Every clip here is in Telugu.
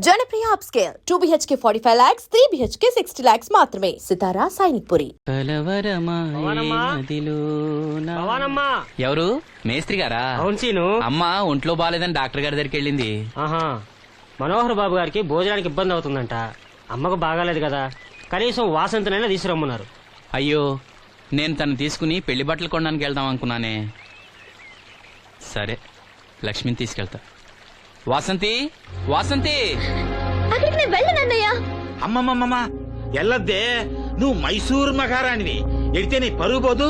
Janapriya upscale 2 BHK 45 lakhs, 3 BHK 60 lakhs మాత్రమే. సితారా సైనిక్పురి. ఎవరు మేస్త్రి గారా? అవును సీను. అమ్మ ఒంట్లో బాలేదని డాక్టర్ గారి దగ్గరికి వెళ్ళింది. మనోహర్ బాబు గారికి భోజనానికి ఇబ్బంది అవుతుందంట. అమ్మకు బాగాలేదు కదా, కనీసం వాసంతనైనా తీసుకురమ్మన్నారు. అయ్యో, నేను తను తీసుకుని పెళ్లి బట్టలు కొనడానికి వెళ్దాం అనుకున్నానే. సరే, లక్ష్మిని తీసుకెళ్తా. వాసంతి, వాసంతి! అమ్మమ్మమ్మ ఎల్లద్దే, నువ్వు మైసూరు మహారాణివి. ఎడితే నీ పరుగు పోదు.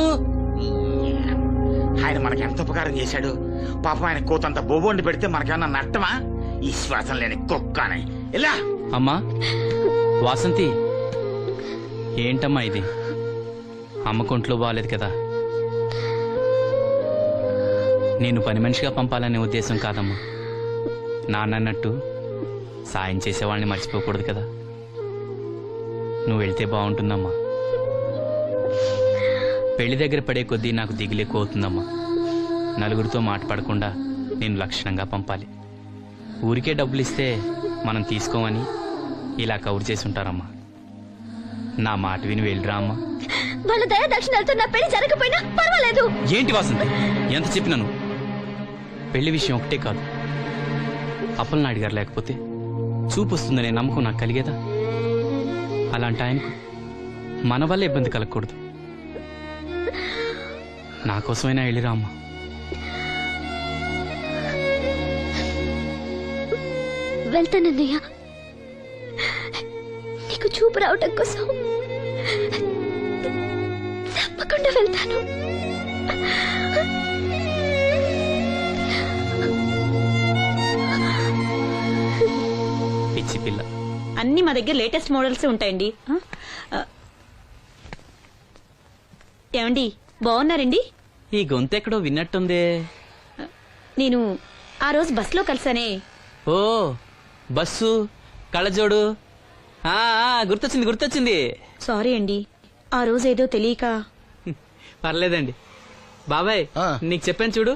ఆయన మనకి ఎంత ఉపకారం చేశాడు. పాపం ఆయన కోతంత బొబ్బొండి పెడితే మనకేమన్నా నట్టమా? ఈ శ్వాసం లేని కుక్కనే. ఇలా అమ్మా వాసంతి, ఏంటమ్మా ఇది? అమ్మకుంట్లో బాగాలేదు కదా. నేను పని మనిషిగా పంపాలనే ఉద్దేశం కాదమ్మా. నాన్నన్నట్టు సాయం చేసేవాళ్ళని మర్చిపోకూడదు కదా. నువ్వు వెళ్తే బాగుంటుందమ్మా. పెళ్లి దగ్గర పడే కొద్దీ నాకు దిగులేకపోతుందమ్మా. నలుగురితో మాట పడకుండా నేను లక్షణంగా పంపాలి. ఊరికే డబ్బులు ఇస్తే మనం తీసుకోమని ఇలా కవర్ చేసి ఉంటారమ్మా. నా మాట విని వెళ్ళిరా అమ్మా. వాళ్ళ దయ దక్షిణాలతో నా పెళ్లి జరగకపోయినా పర్వాలేదు. ఏంటి వాసంతి, ఎంత చెప్పినాను? పెళ్లి విషయం ఒకటే కాదు, అప్పలనాయుడు గారు లేకపోతే చూపు వస్తుందనే నమ్మకం నాకు కలిగేదా? అలాంటి ఆయనకు మన వల్ల ఇబ్బంది కలగకూడదు. నా కోసమైనా వెళ్ళిరా అమ్మా. వెళ్తానన్నయ్య, నీకు చూపు రావటం కోసం తప్పకుండా వెళ్తాను. పిచ్చి పిల్ల. అన్ని మా దగ్గర లేటెస్ట్ మోడల్స్ ఉంటాయండి. ఏమండి, బాగున్నారండి? ఈ గొంతు ఎక్కడో విన్నట్టుందే. నేను ఆ రోజు బస్సులో కలిసానే. ఓ, బస్సు, కళ్ళజోడు. గుర్తొచ్చింది గుర్తొచ్చింది. సారీ అండి, ఆ రోజు ఏదో తెలియక. పర్లేదండి. బాబాయ్, నీకు చెప్పాను చూడు,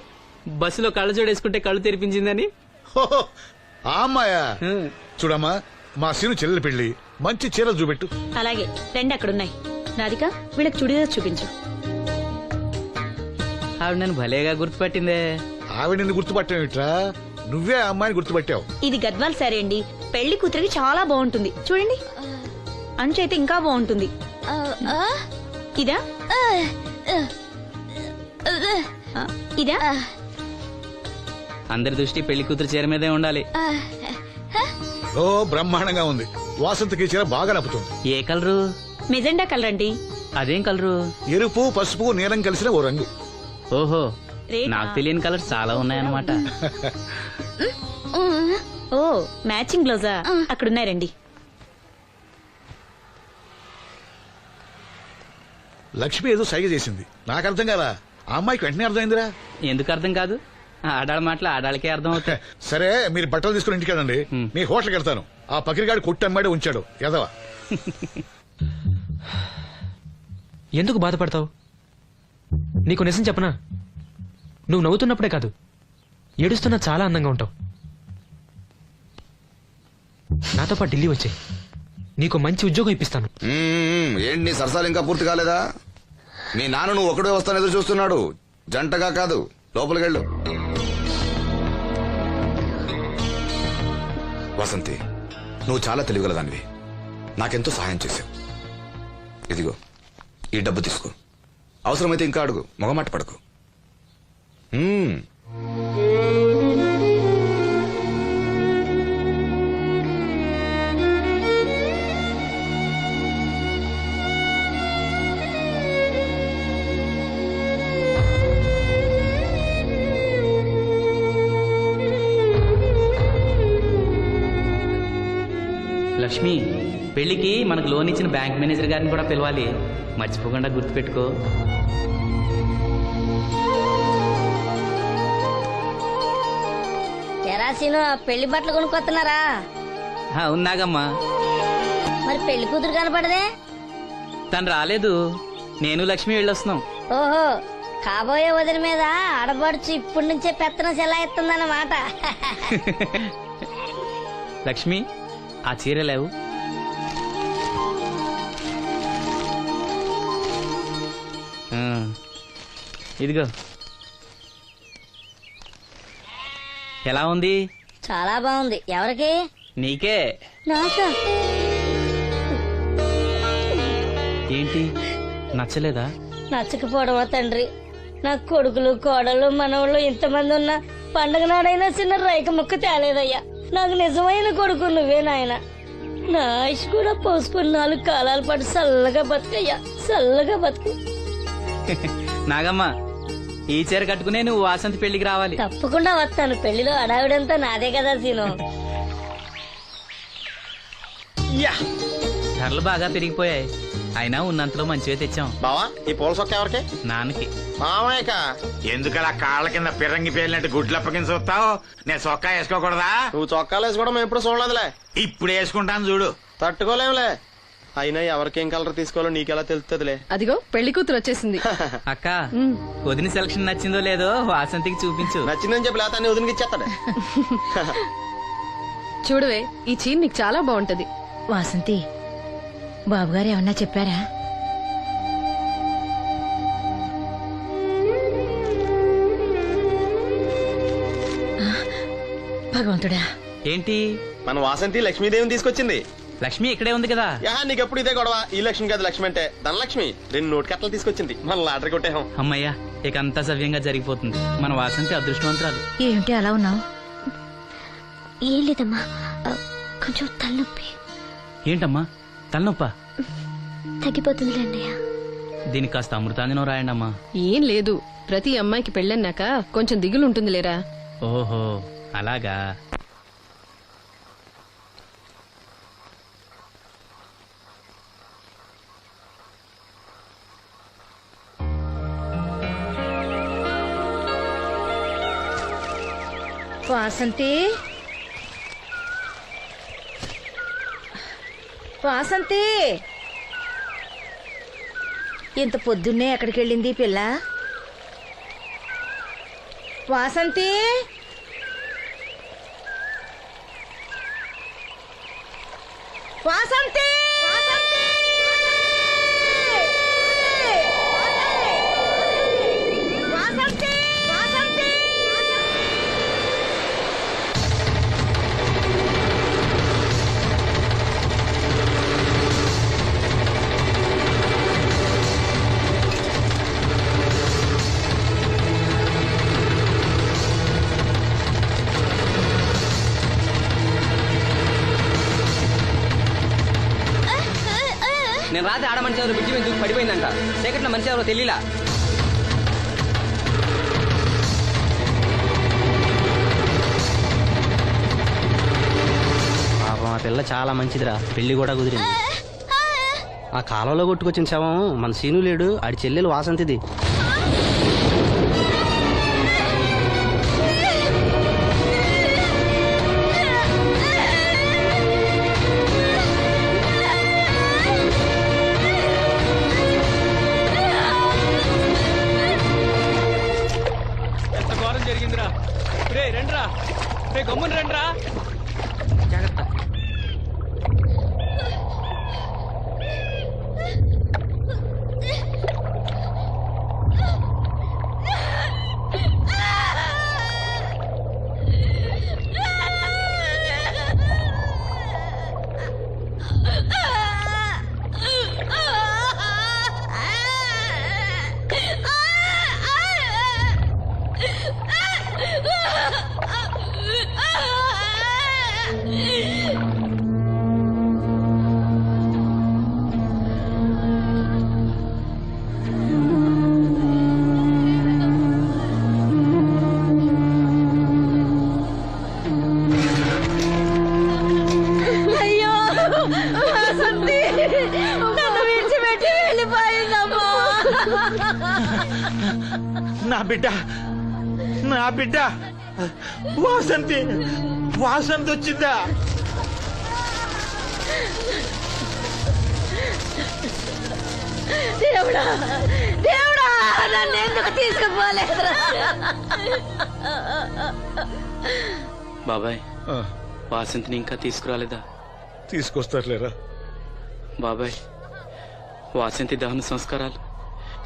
బస్సులో కళ్ళజోడు వేసుకుంటే కళ్ళు తెరిపించిందని. ఆ అమ్మాయా? చూడమ్మా, మా సీను చెల్లెలు పెళ్లి, మంచి చీరలు చూపెట్టు. అలాగే, రెండు అక్కడున్నాయి. రాధిక, వీళ్ళకి చుడిదార్ చూపించు. ఆవిడ నన్ను భలేగా గుర్తుపట్టిందే. ఆవిడ నిన్ను గుర్తుపట్టావిట్రా? నువ్వే ఆ అమ్మాయిని గుర్తుపట్టావు. ఇది గద్వాల్ సారీ అండి, పెళ్లి కూతురికి చాలా బాగుంటుంది. చూడండి, అంచు అయితే ఇంకా బాగుంటుంది. ఇదా ఇదా? అందరి దృష్టి పెళ్లి కూతురు చీర మీదే ఉండాలి. ఓ, బ్రహ్మాండంగా ఉంది. వాసంతకి చీర బాగా నప్పుతుంది. ఏ కలరు? మెజెండా కలర్ అండి. అదేం కలరు? ఎరుపు, పసుపు, నీలం కలిసిన ఓ రంగు. ఓహో, నాకు తెలియని కలర్స్ చాలా ఉన్నాయన్నమాట. ఓ, మ్యాచింగ్ బ్లౌజా? అక్కడున్నారండి. లక్ష్మి ఏదో సైగ చేసింది, నాకు అర్థం కాదా? ఆ అమ్మాయికి వెంటనే అర్థమైందిరా. ఎందుకు అర్థం కాదు? ఆడాళ్ళ మాటలు ఆడాళ్ళకే అర్థం అవుతాయి. సరే, మీరు బట్టలు తీసుకుని ఇంటికి వెళ్ళండి. మీ హోటల్కి వెళ్తాను. ఆ పకిరిగాడు కొట్టి అమ్మాడే ఉంచాడు ఎదవా. ఎందుకు బాధపడతావు? నీకు నిజం చెప్పనా, నువ్వు నవ్వుతున్నప్పుడే కాదు, ఏడుస్తున్నా చాలా అందంగా ఉంటావు. నాతో పాటు ఢిల్లీ వచ్చే, నీకు మంచి ఉద్యోగం ఇప్పిస్తాను. ఏంటి నీ సరసాలు ఇంకా పూర్తి కాలేదా? మీ నాన్న నువ్వు ఒకడే వస్తాను ఎదురు చూస్తున్నాడు, జంటగా కాదు. లోపలికెళ్ళు. వసంతి, నువ్వు చాలా తెలివిగలదానివి. నాకెంతో సహాయం చేశావు. ఇదిగో ఈ డబ్బు తీసుకో. అవసరమైతే ఇంకా అడుగు, మొగమాట పడకు. లక్ష్మి, పెళ్లికి మనకు లోన్ ఇచ్చిన బ్యాంక్ మేనేజర్ గారిని కూడా పిలవాలి. మర్చిపోకుండా గుర్తుపెట్టుకో. తెరాసీను పెళ్లి బట్టలు కొనుక్కొస్తున్నారా? ఉన్నాగమ్మా. మరి పెళ్లి కూతురు కనపడదే? తను రాలేదు, నేను లక్ష్మి వెళ్ళొస్తున్నాం. ఓహో, కాబోయే వదిన మీద ఆడబడుచు ఇప్పటి నుంచే పెత్తనం సెలా ఎత్తుందన్నమాట. లక్ష్మి, ఆ చీర లేవు. ఇదిగో. ఎలా ఉంది? చాలా బాగుంది. ఎవరికి? నీకే. నాకా? ఏంటి నచ్చలేదా? నచ్చకపోవడమా తండ్రి? నా కొడుకులు కోడలు మనవాళ్ళు ఇంతమంది ఉన్నా పండగ నాడైనా చిన్న రైక ముక్క తేలేదయ్యా. నాకు నిజమైన కొడుకు నువ్వే నాయన. నా ఆయుష్ కూడా పోసుకుని 4 కాలాల పాటు చల్లగా బతుకయ్యా, చల్లగా బతుకు. నాగమ్మ, ఈ చీర కట్టుకునే నువ్వు వాసంతి పెళ్లికి రావాలి. తప్పకుండా వస్తాను. పెళ్లిలో అడావిడంతా నాదే కదా సీను. ధరలు బాగా పెరిగిపోయాయి. అయినా ఉన్నంతలో మంచివే తెచ్చాం. బావా ఈ పూల సొక్క ఎవరికి? నాన్నకి. మామయ్యక. ఎందుకలా కాళ్ళ కింద పిరంగి పేలినట్టు గుడ్లు అప్పగించి చూస్తావు? నేను చొక్కా వేసుకోకూడదా? నువ్వు చొక్కాలు వేసుకోవడం మేము ఎప్పుడు చూడలేదులే. ఇప్పుడు వేసుకుంటాను చూడు. తట్టుకోలేములే. అయినా ఎవరికేం కలర్ తీసుకోవాలో నీకెలా తెలుస్తుందిలే. అదిగో పెళ్లి కూతురు వచ్చేసింది. అక్క, వదిన సెలక్షన్ నచ్చిందో లేదో వాసంతికి చూపించు. నచ్చిందని చెప్పి లేత వదిలికి ఇచ్చేస్తాడు. చూడవే, ఈ చీర నీకు చాలా బాగుంటది. వాసంతి, బాబుగారు ఏమన్నా చెప్పారా? భగవంతుడా. ఏంటి? మన వాసంతి లక్ష్మీదేవిని తీసుకొచ్చింది. లక్ష్మి ఇక్కడే ఉంది కదా. నీకెప్పుడు ఇదే గొడవ. ఈ లక్ష్మి కాదు లక్ష్మి అంటే ధనలక్ష్మి. 2 నోటు కట్టలు తీసుకొచ్చింది. మన లాటరీ కొట్టేహం. అమ్మయ్యా, ఇక అంతా సవ్యంగా జరిగిపోతుంది. మన వాసంతి అదృష్టవంతురాలు. ఏమిటి అలా ఉన్నావు? ఏం లేదమ్మా, కొంచెం తలనొప్పి. ఏంటమ్మా తలనొప్పా? తగ్గిపోతుంది అన్నయ్య. దీనికి కాస్త అమృతాంజనం రాయండి అమ్మా. ఏం లేదు, ప్రతి అమ్మాయికి పెళ్ళన్నాక కొంచెం దిగులు ఉంటుంది లేరా. ఓహో అలాగా. వాసంతి, వాసంతి, ఇంత పొద్దున్నే ఎక్కడికి వెళ్ళింది పిల్ల? వాసంతి, వాసంతి, వాసంతి, వాసంతి. నేను రాత్రి ఆడ మనిషి ఎవరు బిడ్జి మీద దూకి పడిపోయిందంట. చీకట్లో మనిషి ఎవరో తెలియలా. పాపం ఆ పిల్ల చాలా మంచిదిరా. పెళ్లి కూడా కుదిరింది. ఆ కాలంలో కొట్టుకొచ్చిన శవం మన సీను లేడు, ఆడి చెల్లెలు వాసంతిది. జరిగిందిరా. రే రండ్రా, రే గమ్మున రండ్రా. జాగ్రత్త. నా బిడ్డ, నా బిడ్డ వాసంతి, వాసంతి వచ్చిందా? దేవుడా, దేవుడా, నన్ను ఎందుకు తీసుకుపోలేదురా? బాబాయ్, వాసంతిని ఇంకా తీసుకురాలేదా? తీసుకొస్తారులేరా. బాబాయ్, వాసంతి దహన సంస్కారాలు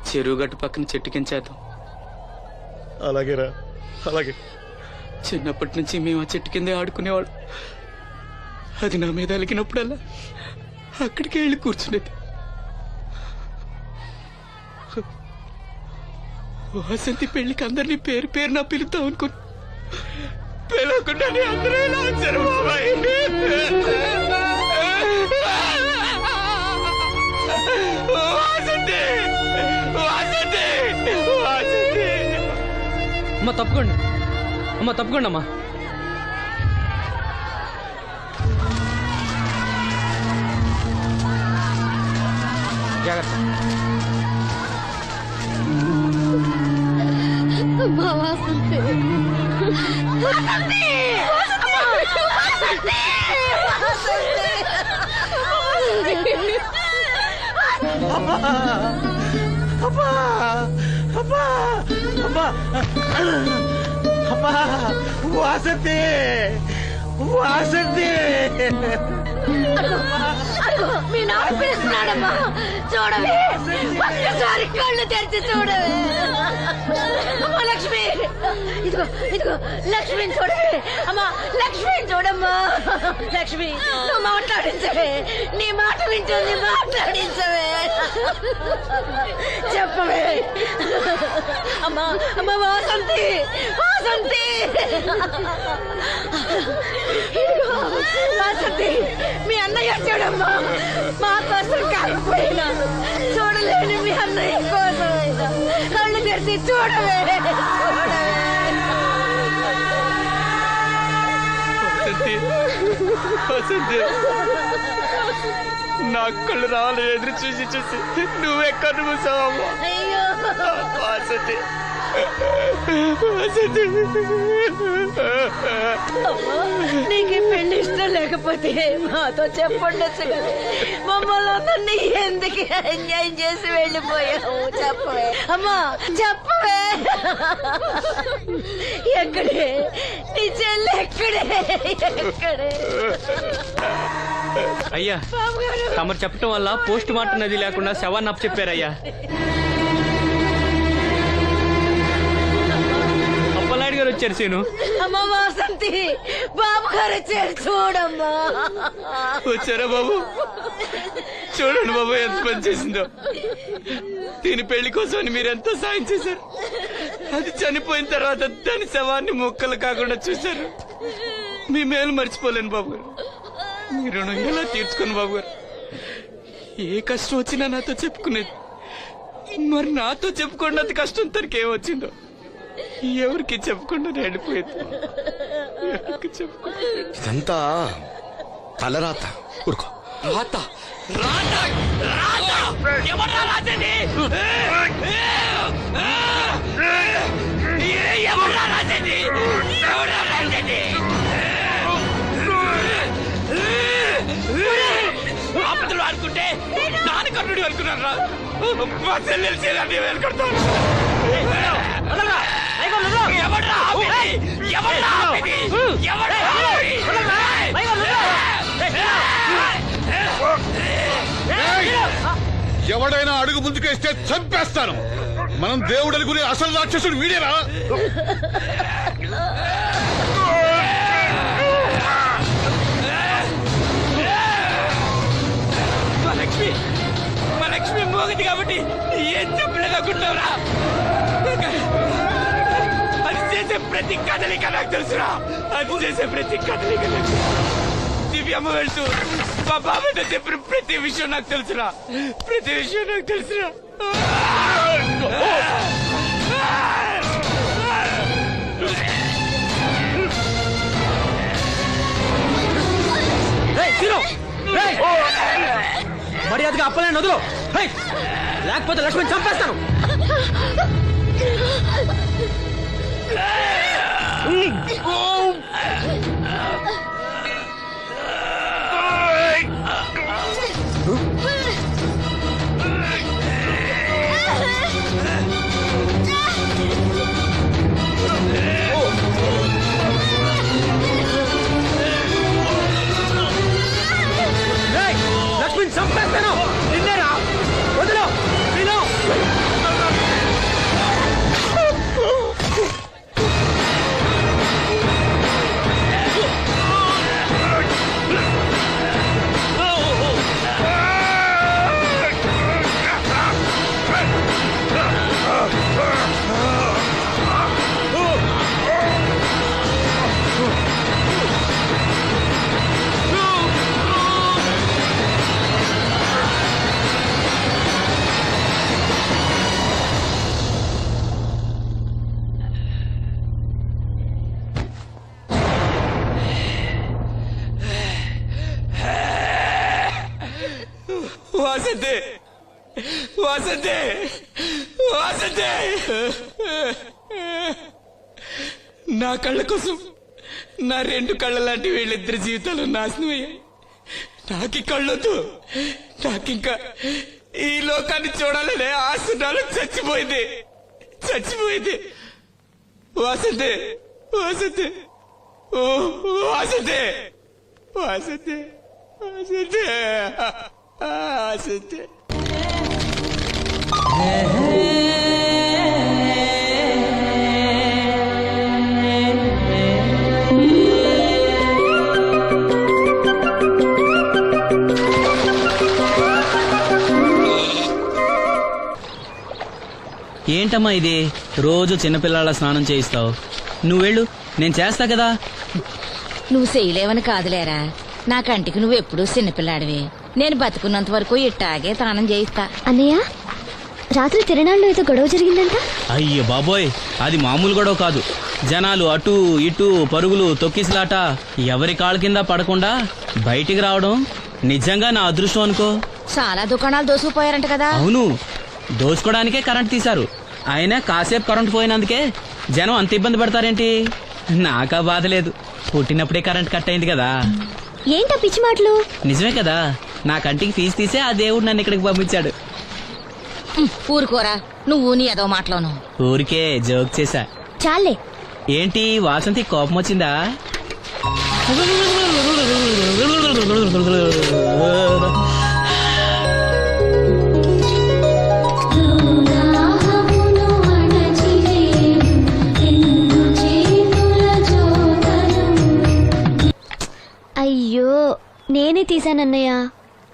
చెరువు గట్టు పక్కన చెట్టు కించేద్దాం. అలాగేరా, అలాగే. చిన్నప్పటి నుంచి మేము ఆ చెట్టు కిందే ఆడుకునేవాడు. అది నా మీద అలిగినప్పుడల్లా అక్కడికి వెళ్ళి కూర్చునేది. వాసంతి పెళ్లికి అందరినీ పేరు పేరు నా పిలుద్దాం అనుకుని పిలవకుండానే అందరూ ఇలా వచ్చారు బాబాయ్. వాసంతి, వాసంతి, వాసంతి. అమ్మ తప్పకుండా, అమ్మ తప్పకుండా అమ్మా. జాగ్రత్త. వాసంతి, వాసంతి. మీ నాన్న పిలుస్తున్నాడమ్మా, చూడవే, ఒక్కసారి కళ్ళు తెరిచి చూడవే. అమ్మా లక్ష్మి, ఇదిగో ఇదిగో లక్ష్మిని చూడవే. అమ్మా లక్ష్మిని చూడమ్మా. లక్ష్మి, నువ్వు మాట్లాడించవే, నీ మాట వింటుంది, మాట్లాడించవే, చెప్పవే. అమ్మా అమ్మా వాసంతి, వాసంతి, ఇదిగో వాసంతి, మీ అన్నయ్య చూడమ్మా, మా కోసం కాకపోయినా చూడలేని మీ అన్నయ్య కోసమైనా కళ్ళు తెరిచి చూడవే, చూడవే. వసంతి, నా కళ్ళు రావాలి ఎదురు చూసి చూసి నువ్వెక్కడ మూసావమ్మా. అయ్యో వసంతి, వసంతి. అమ్మా, నీకు ఈ పెళ్లి ఇష్టం లేకపోతే మాతో చెప్పండొచ్చు కదా. మమ్మల్ని అందరినీ ఎందుకు ఎంజాయ్ చేసి వెళ్ళిపోయావు, చెప్పవే. అమ్మా చెప్పవే. ఎక్కడే నీ చెల్లి, ఎక్కడే, ఎక్కడే. అయ్యా, తమరు చెప్పటం వల్ల పోస్ట్ మార్టం నది లేకుండా శవాన్ని అప్పచెప్పారయ్యా. అప్పలనాయుడు గారు వచ్చారు సీను. అమ్మ వాసంతి, బాబు గారు వచ్చారు, చూడమ్మా. వచ్చారా బాబు? చూడండి బాబు ఎంత పని చేసిందో. దీని పెళ్లి కోసమని మీరు ఎంతో సాయం చేశారు. అది చనిపోయిన తర్వాత దాని శవాన్ని ముక్కలు కాకుండా చూశారు. మీ మేలు మర్చిపోలేను బాబు గారు. మీ రుణం ఎలా తీర్చుకోను బాబు గారు. ఏ కష్టం వచ్చినా నాతో చెప్పుకునేది. మరి నాతో చెప్పుకున్నంత కష్టం తనకి ఏమొచ్చిందో ఎవరికి చెప్పకుండా వెళ్ళిపోయేది. ఎవరికి చెప్పకుండా. ఇదంతా తలరాత. ఊరుకో. రాత, రాత, రాత. ఎవడ్రా రాసేది? ఎవడ్రా రాసేది? ఎవడ్రా రాసేది? ఆపదలు అనుకుంటే నాన్న కర్ణుడి అనుకున్నాను రా. మా చెల్లెలు చేయాలని వెళ్ళుకుంటాను. ఎవడ్రా ఆపేది? ఎవడ్రా ఆపేది? ఎవడ్రా ఆపేది? ఎవడైనా అడుగు ముందుకేస్తే చంపేస్తాను. మనం దేవుడు అనుకునే అసలు రాక్షసుడు వీడేరా. మా లక్ష్మి మోగది కాబట్టి ఏం చెప్పలేదనుకుంటున్నావురా? అది చేసే ప్రతి కదలిక నాకు తెలుసురా. అది చేసే ప్రతి కదలిక నాకు. దివ్యమ్మ వెళ్తూ మా బాబాయ్తో చెప్పిన ప్రతి విషయం నాకు తెలుసురా. ప్రతి విషయం నాకు తెలుసురా. మర్యాదగా అప్పలనాయుడు వదులు, లేకపోతే లక్ష్మణ్ చంపేస్తాను. వాసంతి వాసంతి వాసంతి నా కళ్ళ కోసం నా 2 కళ్ళ లాంటి వీళ్ళిద్దరి జీవితాలు నాశనమయ్యాయి. నాకి కళ్ళొద్దు, నాకింకా ఈ లోకాన్ని చూడాలనే ఆశ నాలో చచ్చిపోయింది. వాసంతి వాసంతి ఓ వాసంతి వాసంతి వాసంతి వాసంతి. ఏంటమ్మా ఇది? రోజు చిన్నపిల్లల స్నానం చేయిస్తావు. నువ్వెళ్ళు, నేను చేస్తా కదా. నువ్వు చేయలేవని కాదులేరా, నా కంటికి నువ్వు ఎప్పుడూ చిన్నపిల్లాడివి. నేను బతుకున్నంత వరకు ఇట్టాగే స్నానం చేయిస్తా. అన్నయ్య, రాత్రి తిరణాల్లో ఏదో గొడవ జరిగిందంట. అయ్యో బాబోయ్, అది మామూలు గొడవ కాదు. జనాలు అటు ఇటు పరుగులు, తొక్కిసలాట, ఎవరి కాళ్ళ కింద పడకుండా బయటికి రావడం నిజంగా నా అదృష్టం అనుకో. చాలా దుకాణాలు దోసుకుపోయారంట కదా. అవును, దోచుకోవడానికే కరెంట్ తీశారు. అయినా కాసేపు కరెంట్ పోయినందుకే జనం అంత ఇబ్బంది పడతారేంటి? నాకా బాధ లేదు, పుట్టినప్పుడే కరెంట్ కట్ అయింది కదా. ఏంటా పిచ్చి మాటలు? నిజమే కదా, నా కంటికి ఫీజు తీసే ఆ దేవుడు నన్ను ఇక్కడికి పంపించాడు. ఊరుకోరా, నువ్వు నీ ఏదో మాటలోను. ఊరికే జోక్ చేశా. చాలే. ఏంటి వాసంతి కోపం వచ్చిందా? అయ్యో, నేనే తీసానన్నయ్య.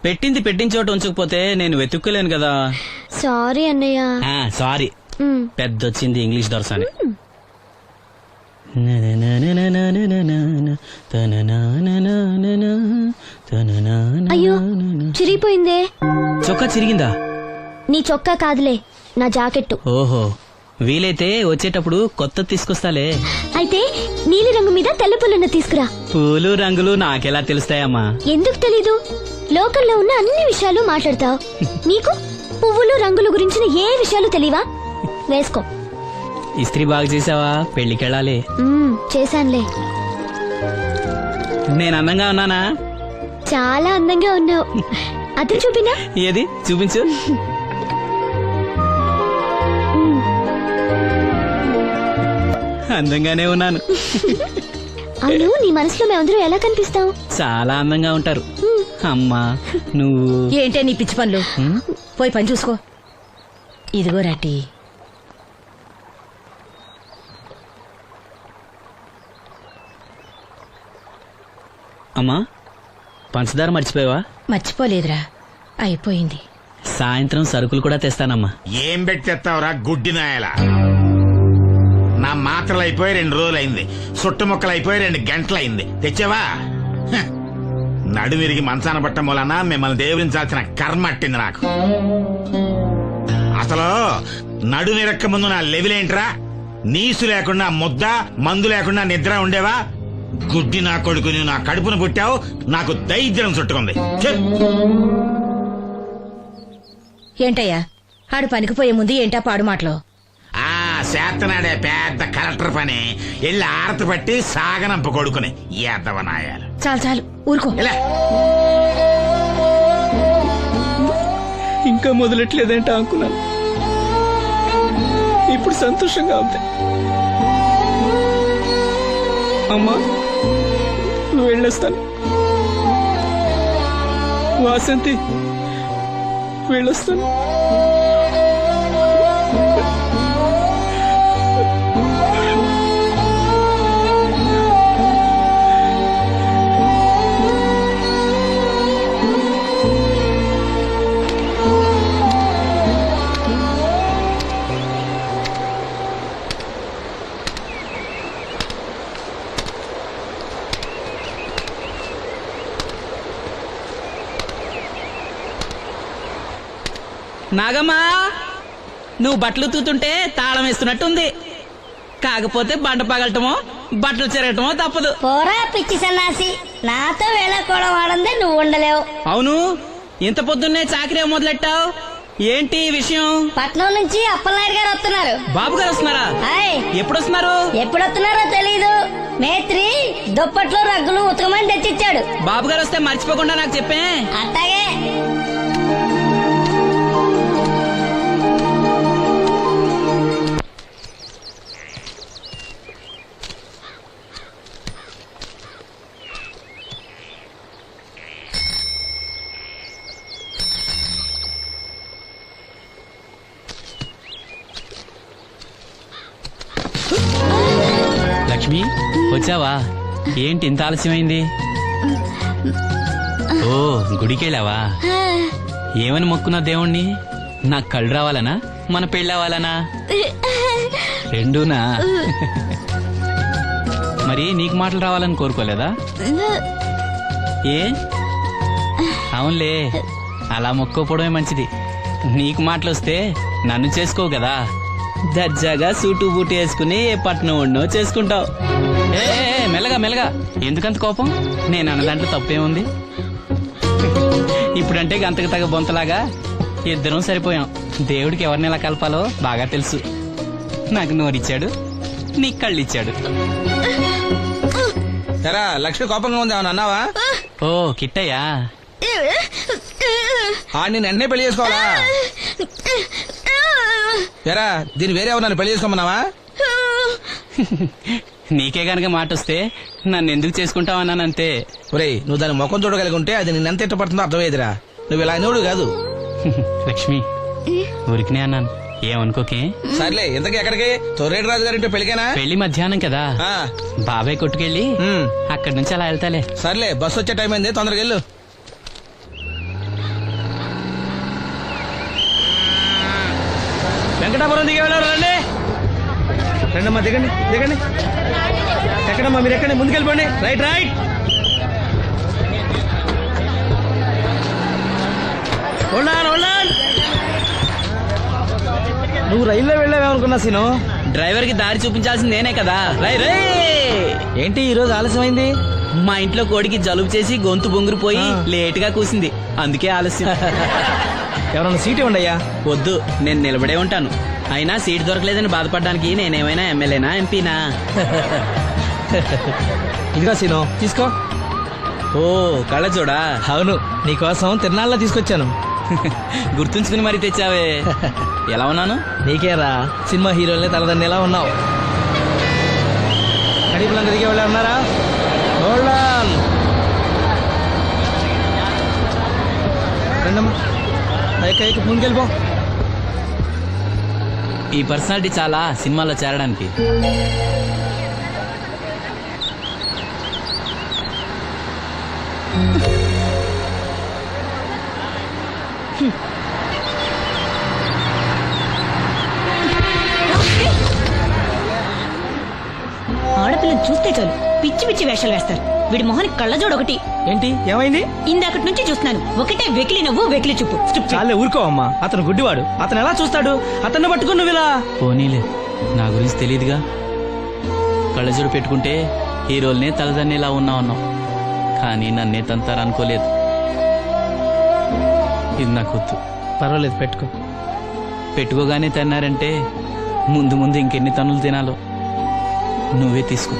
పెట్టిన చోట ఉంచకపోతే నేను వెతుక్కోలేను కదా. సారీ అన్నయ్య. సారీ. పెద్దొచ్చింది ఇంగ్లీష్ దొరసాని. అయ్యో, చిరిగిపోయిందే. చొక్కా చిరిగిందా? నీ చొక్కా కాదులే, నా జాకెట్టు. ఓహో, వీలైతే వచ్చేటప్పుడు కొత్త తీసుకొస్తాలే. అయితే నీలి రంగు మీద తెల్ల పుల్లన్న తీసుకురా. పూలు రంగులు నాకెలా తెలుస్తాయమ్మా? ఎందుకు తెలీదు? లోకల్లో ఉన్న అన్ని విషయాలు మాట్లాడతావు. నీకు పువ్వులు రంగులు గురించిన ఏ విషయాలు తెలియవా? వేసుకో. ఇస్త్రీ బాగా చేసావా? పెళ్లికెళ్ళాలి. చేశానులే. నేను అందంగా ఉన్నానా? చాలా అందంగా ఉన్నావు. అది చూపినా? ఏది చూపించు. అందంగానే ఉన్నాను. అవును, నీ మనసులో మేమందరం ఎలా కనిపిస్తావు? చాలా అందంగా ఉంటారు. అమ్మా నువ్వు ఏంటే నీ పిచ్చి పనులు? పోయి పని చూసుకో. ఇదిగో రాటి. అమ్మా, పంచదార మర్చిపోయావా? మర్చిపోలేదురా, అయిపోయింది. సాయంత్రం సరుకులు కూడా తెస్తానమ్మా. ఏం పెట్టి తెస్తావురా గుడ్డి నాయలా? నా మాత్రలు అయిపోయి 2 రోజులైంది, సుట్టుముక్కలు అయిపోయి 2 గంటలైంది. తెచ్చావా? నడుమిరిగి మంచాన పట్టం వలన మిమ్మల్ని దేవురించాల్సిన కర్మ అట్టింది నాకు. అసలు నడుమిరక్క ముందు నా లెవెలేంట్రా? నీసు లేకుండా ముద్ద, మందు లేకుండా నిద్ర ఉండేవా? గుడ్డి నా కొడుకు, నువ్వు నా కడుపును పుట్టావు, నాకు దైద్యం చుట్టుకుంది. ఏంటయ్యా, ఆడు పనికిపోయే ముందు ఏంటా పాడు మాటలు? చేతనాడే పెద్ద కలెక్టర్ పని. వెళ్ళి ఆరతి పట్టి సాగనంప కొడుకుని ఎద్దవనాయాలు. చాలు చాలు, ఊరుకో. ఇంకా మొదలెట్లేదేంటా అనుకున్నాను. ఇప్పుడు సంతోషంగా ఉంది. అమ్మా, నువ్వు వెళ్ళొస్తాను. వాసంతి, వెళ్ళొస్తాను. నాగమ్మా, నువ్వు బట్టలు తూతుంటే తాళం వేస్తున్నట్టుంది. కాకపోతే బండ పగలటమో బట్టలు చెరగటమో తప్పదు. పోరా పిచ్చి సన్నాసి, నాతో వేళకోవడం ఆడందే నువ్వు ఉండలేవు. అవును, ఇంత పొద్దున్నే చాకరీ మొదలెట్టావు? ఏంటి విషయం? పట్నం నుంచి అప్పలనాయుడు గారు వస్తున్నారు. బాబు గారు వస్తున్నారా? ఎప్పుడు వస్తున్నారు? ఎప్పుడు వస్తున్నారో తెలీదు. మేత్రి దుప్పట్లో రగ్గులు ఉతకమని తెచ్చిచ్చాడు. బాబు గారు వస్తే మర్చిపోకుండా నాకు చెప్పే. అట్టాగే. లక్ష్మి వచ్చావా? ఏంటి ఇంత ఆలస్యమైంది? ఓ గుడికెళ్ళావా? ఏమని మొక్కున్నా దేవుణ్ణి? నాకు కళ్ళు రావాలనా, మన పెళ్ళవాలనా? రెండూనా? మరి నీకు మాటలు రావాలని కోరుకోలేదా? ఏ అవునులే, అలా మొక్కోపోవడమే మంచిది. నీకు మాటలు వస్తే నన్ను చేసుకోవు కదా, దర్జాగా సూటు బూటు వేసుకుని ఏ పట్నం ఉండో చేసుకుంటావు. ఏ మెల్లగా మెల్లగా, ఎందుకంత కోపం? నేను అన్న దాంట్లో తప్పేముంది? ఇప్పుడంటే గంతకు తగ్గ బొంతలాగా ఇద్దరం సరిపోయాం. దేవుడికి ఎవరిని ఎలా కలపాలో బాగా తెలుసు. నాకు నోరిచ్చాడు, నీకు కళ్ళు ఇచ్చాడు. లక్ష్మి కోపంగా ఉంది ఏమన్నా అన్నావా? ఓ కిట్టయ్యా, నేను వెంటనే పెళ్లి చేసుకోవాలా? ఎరా దీన్ని వేరే ఎవరు పెళ్లి చేసుకోమన్నావా? నీకే గనక మాట వస్తే నన్ను ఎందుకు చేసుకుంటావన్నానంతే. ఒరేయ్, నువ్వు దాని ముఖం చూడగలిగి ఉంటే అది నిన్నెంత ఇష్టపడుతుందో అర్థమయ్యేదిరా. నువ్వు ఇలా అనేవాడు కాదు. లక్ష్మి ఊరికినే అన్నాను, ఏమనుకోకే. సర్లే, ఇంతకీ ఎక్కడికి? తొర్రేటి రాజు గారింటే పెళ్లికేనా? పెళ్లి మధ్యాహ్నం కదా, బాబాయ్ కొట్టుకెళ్ళి అక్కడి నుంచి అలా వెళ్తాలే. సర్లే, బస్సు వచ్చే టైం అయింది, తొందరగా వెళ్ళు. వెంకటాపురం దిగే వెళ్ళారు. రండి రండమ్మా, దిగండి దిగండి. ఎక్కడమ్మా మీరు? ఎక్కండి, ముందుకెళ్ళిపోండి. Right right. నువ్వు రైల్లో వెళ్ళావేమనుకున్నా సీను. డ్రైవర్ కి దారి చూపించాల్సింది నేనే కదా. రై రై. ఏంటి ఈ రోజు ఆలస్యమైంది? మా ఇంట్లో కోడికి జలుబు చేసి గొంతు బొంగురుపోయి లేట్ గా కూసింది, అందుకే ఆలస్యం. ఎవరన్నా సీట్ ఇవ్వండి అయ్యా. వద్దు, నేను నిలబడే ఉంటాను. అయినా సీట్ దొరకలేదని బాధపడడానికి నేనేమైనా ఎమ్మెల్యేనా, ఎంపీనా? ఇదిగా సీను, తీసుకో. ఓ కళ్ళజోడా? అవును, నీకోసం తిరునాళ్ళ తీసుకొచ్చాను. గుర్తుంచుకుని మరి తెచ్చావే. ఎలా ఉన్నాను? నీకేరా, సినిమా హీరోల్ని తలదన్ని ఎలా ఉన్నావు? కడిపులంక దిగే వాళ్ళు ఉన్నారా? రండమ్మా, ముందుకెళ్ళిపో. ఈ పర్సనాలిటీ చాలా సినిమాలో చేరడానికి. ఆడపిల్లని చూస్తే చాలు పిచ్చి పిచ్చి వేషాలు వేస్తారు. వీడి మొహానికి కళ్ళజోడు ఒకటి. ఏంటి ఏమైంది? ఇందాకటి నుంచి చూస్తున్నాను, ఒకటే వెకిలి నవ్వు, వెకిలి చూపు. చాలే ఊరుకో అమ్మా, అతను గుడ్డివాడు. అతను ఎలా చూస్తాడు? అతన్ని పట్టుకుని నువ్వు ఇలా. పోనీలే, నా గురించి తెలియదుగా. కళ్ళజోడు పెట్టుకుంటే హీరోల్నే తలదన్నేలా ఉన్నావు, కానీ నన్నే తంతారనుకోలేదు. ఇది నాకు వద్దు. పర్వాలేదు, పెట్టుకో. పెట్టుకోగానే తన్నారంటే ముందు ముందు ఇంకెన్ని తన్నులు తినాలో. నువ్వే తీసుకో.